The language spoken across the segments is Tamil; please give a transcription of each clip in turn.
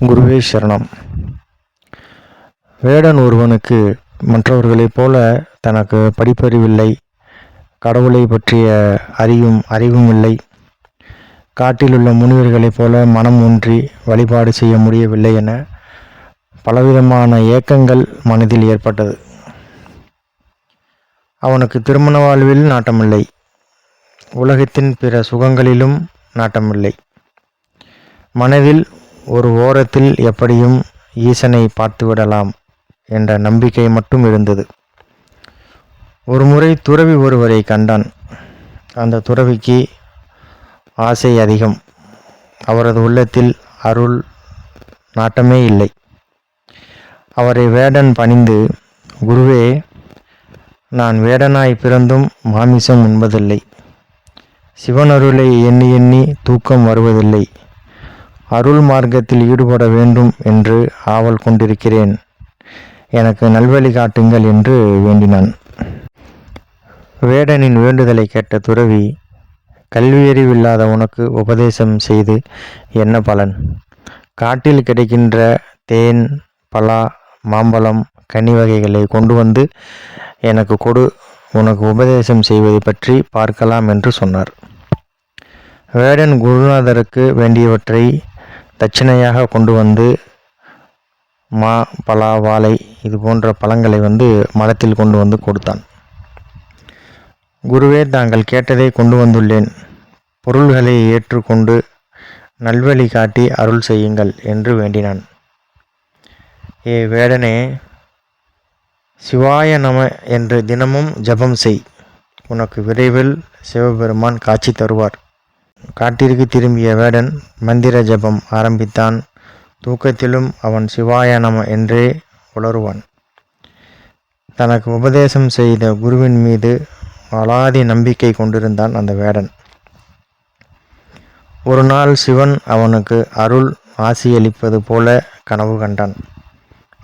குருவே சரணம். வேடன் ஒருவனுக்கு மற்றவர்களைப் போல தனக்கு படிப்பறிவில்லை, கடவுளை பற்றிய அறிவும் இல்லை, காட்டிலுள்ள முனிவர்களைப் போல மனம் ஒன்றி வழிபாடு செய்ய முடியவில்லை என பலவிதமான ஏக்கங்கள் மனதில் ஏற்பட்டது. அவனுக்கு திருமண வாழ்வில் நாட்டமில்லை, உலகத்தின் பிற சுகங்களிலும் நாட்டமில்லை. மனதில் ஒரு ஓரத்தில் எப்படியும் ஈசனை பார்த்துவிடலாம் என்ற நம்பிக்கை மட்டும் இருந்தது. ஒருமுறை துறவி ஒருவரை கண்டான். அந்த துறவிக்கு ஆசை அதிகம். அவரது உள்ளத்தில் அருள் நாட்டமே இல்லை. அவரை வேடன் பணிந்து, குருவே, நான் வேடனாய் பிறந்தும் மாமிசம் உண்பதில்லை. சிவனருளை எண்ணி எண்ணி தூக்கம் வருவதில்லை. அருள் மார்க்கத்தில் ஈடுபட வேண்டும் என்று ஆவல் கொண்டிருக்கிறேன். எனக்கு நல்வழி காட்டுங்கள் என்று வேண்டினான். வேடனின் வேண்டுதலை கேட்ட துறவி, கல்வியறிவில்லாத உனக்கு உபதேசம் செய்து என்ன பலன்? காட்டில் கிடைக்கின்ற தேன், பலா, மாம்பழம், கனி வகைகளை கொண்டு வந்து எனக்கு கொடு, உனக்கு உபதேசம் செய்வதை பற்றி பார்க்கலாம் என்று சொன்னார். வேடன் குருநாதருக்கு வேண்டியவற்றை தட்சிணையாக கொண்டு வந்து மா, பலா, வாழை இது போன்ற பழங்களை மரத்தில் கொண்டு வந்து கொடுத்தான். குருவே, தாங்கள் கேட்டதை கொண்டு வந்துள்ளேன். பொருள்களை ஏற்றுக்கொண்டு நல்வழி காட்டி அருள் செய்யுங்கள் என்று வேண்டினான். ஏ வேடனே, சிவாய நம என்று தினமும் ஜபம் செய். உனக்கு விரைவில் சிவபெருமான் காட்சி தருவார். காட்டிற்கு திரும்பிய வேடன் மந்திர ஜபம் ஆரம்பித்தான். தூக்கத்திலும் அவன் சிவாய நம என்றே உளறுவான். தனக்கு உபதேசம் செய்த குருவின் மீது அலாதி நம்பிக்கை கொண்டிருந்தான் அந்த வேடன். ஒரு நாள் சிவன் அவனுக்கு அருள் ஆசியளிப்பது போல கனவு கண்டான்.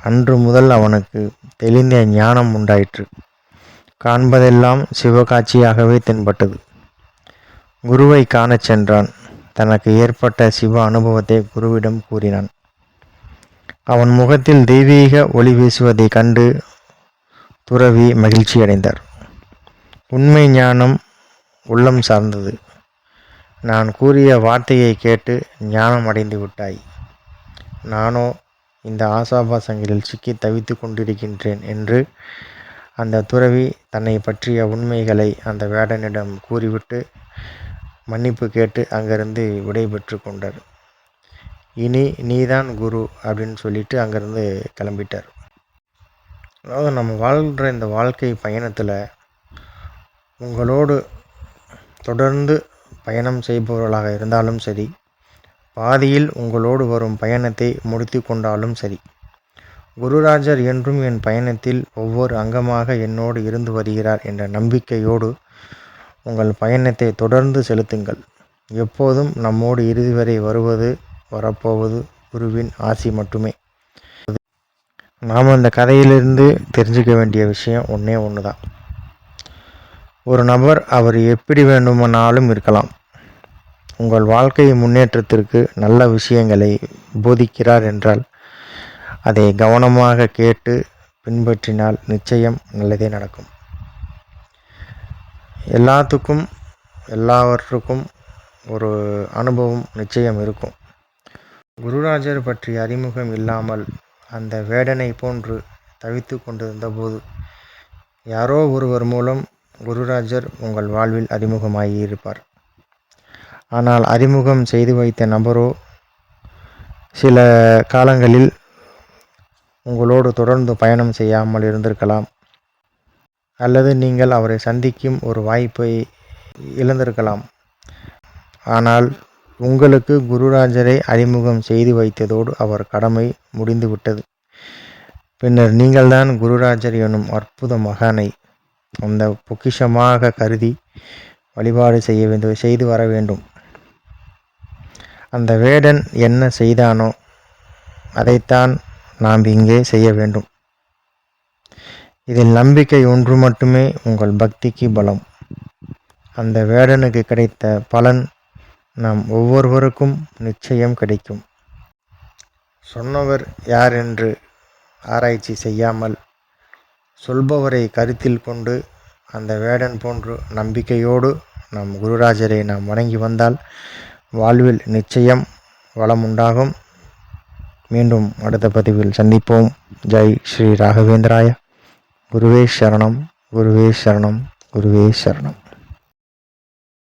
அன்று முதல் அவனுக்கு தெளிந்த ஞானம் உண்டாயிற்று. காண்பதெல்லாம் சிவகாட்சியாகவே தென்பட்டது. குருவை காணச் சென்றான். தனக்கு ஏற்பட்ட சிவ அனுபவத்தை குருவிடம் கூறினான். அவன் முகத்தில் தெய்வீக ஒளி வீசுவதைக் கண்டு துறவி மகிழ்ச்சியடைந்தார். உண்மை ஞானம் உள்ளம் சார்ந்தது. நான் கூறிய வார்த்தையை கேட்டு ஞானம் அடைந்து விட்டாய். நானோ இந்த ஆசாபாசங்களில் சிக்கி தவித்து கொண்டிருக்கின்றேன் என்று அந்த துறவி தன்னை பற்றிய உண்மைகளை அந்த வேடனிடம் கூறிவிட்டு மன்னிப்பு கேட்டு அங்கிருந்து விடை பெற்று கொண்டார். இனி நீதான் குரு அப்படின்னு சொல்லிட்டு அங்கேருந்து கிளம்பிட்டார். அதாவது நம்ம வாழ்கிற இந்த வாழ்க்கை பயணத்தில் உங்களோடு தொடர்ந்து பயணம் செய்பவர்களாக இருந்தாலும் சரி, பாதியில் உங்களோடு வரும் பயணத்தை முடித்து கொண்டாலும் சரி, குருராஜர் என்றும் என் பயணத்தில் ஒவ்வொரு அங்கமாக என்னோடு இருந்து வருகிறார் என்ற நம்பிக்கையோடு உங்கள் பயணத்தை தொடர்ந்து செலுத்துங்கள். எப்போதும் நம்மோடு இறுதி வரை வரப்போவது குருவின் ஆசி மட்டுமே. நாம் அந்த கதையிலிருந்து தெரிஞ்சுக்க வேண்டிய விஷயம் ஒன்று தான். ஒரு நபர் அவர் எப்படி வேண்டுமானாலும் இருக்கலாம். உங்கள் வாழ்க்கை முன்னேற்றத்திற்கு நல்ல விஷயங்களை போதிக்கிறார் என்றால் அதை கவனமாக கேட்டு பின்பற்றினால் நிச்சயம் நல்லதே நடக்கும். எல்லாவற்றுக்கும் ஒரு அனுபவம் நிச்சயம் இருக்கும். குருராஜர் பற்றி அறிமுகம் இல்லாமல் அந்த வேடனை போன்று தவித்து கொண்டிருந்த போது யாரோ ஒருவர் மூலம் குருராஜர் உங்கள் வாழ்வில் அறிமுகமாகி இருப்பார். ஆனால் அறிமுகம் செய்து வைத்த நபரோ சில காலங்களில் உங்களோடு தொடர்ந்து பயணம் செய்யாமல் இருந்திருக்கலாம், அல்லது நீங்கள் அவரை சந்திக்கும் ஒரு வாய்ப்பை இழந்திருக்கலாம். ஆனால் உங்களுக்கு குருராஜரை அறிமுகம் செய்து வைத்ததோடு அவர் கடமை முடிந்துவிட்டது. பின்னர் நீங்கள்தான் குருராஜர் எனும் அற்புத மகானை அந்த பொக்கிஷமாக கருதி வழிபாடு செய்து வர வேண்டும். அந்த வேடன் என்ன செய்தானோ அதைத்தான் நாம் இங்கே செய்ய வேண்டும். இதில் நம்பிக்கை ஒன்று மட்டுமே உங்கள் பக்திக்கு பலம். அந்த வேடனுக்கு கிடைத்த பலன் நம் ஒவ்வொருவருக்கும் நிச்சயம் கிடைக்கும். சொன்னவர் யார் என்று ஆராய்ச்சி செய்யாமல் சொல்பவரை கருத்தில் கொண்டு அந்த வேடன் போன்று நம்பிக்கையோடு நம் குருராஜரை நாம் வணங்கி வந்தால் வாழ்வில் நிச்சயம் வளம் உண்டாகும். மீண்டும் அடுத்த பதிவில் சந்திப்போம். ஜெய் ஸ்ரீ ராகவேந்திராய. குருவே சரணம், குருவே சரணம், குருவே சரணம்.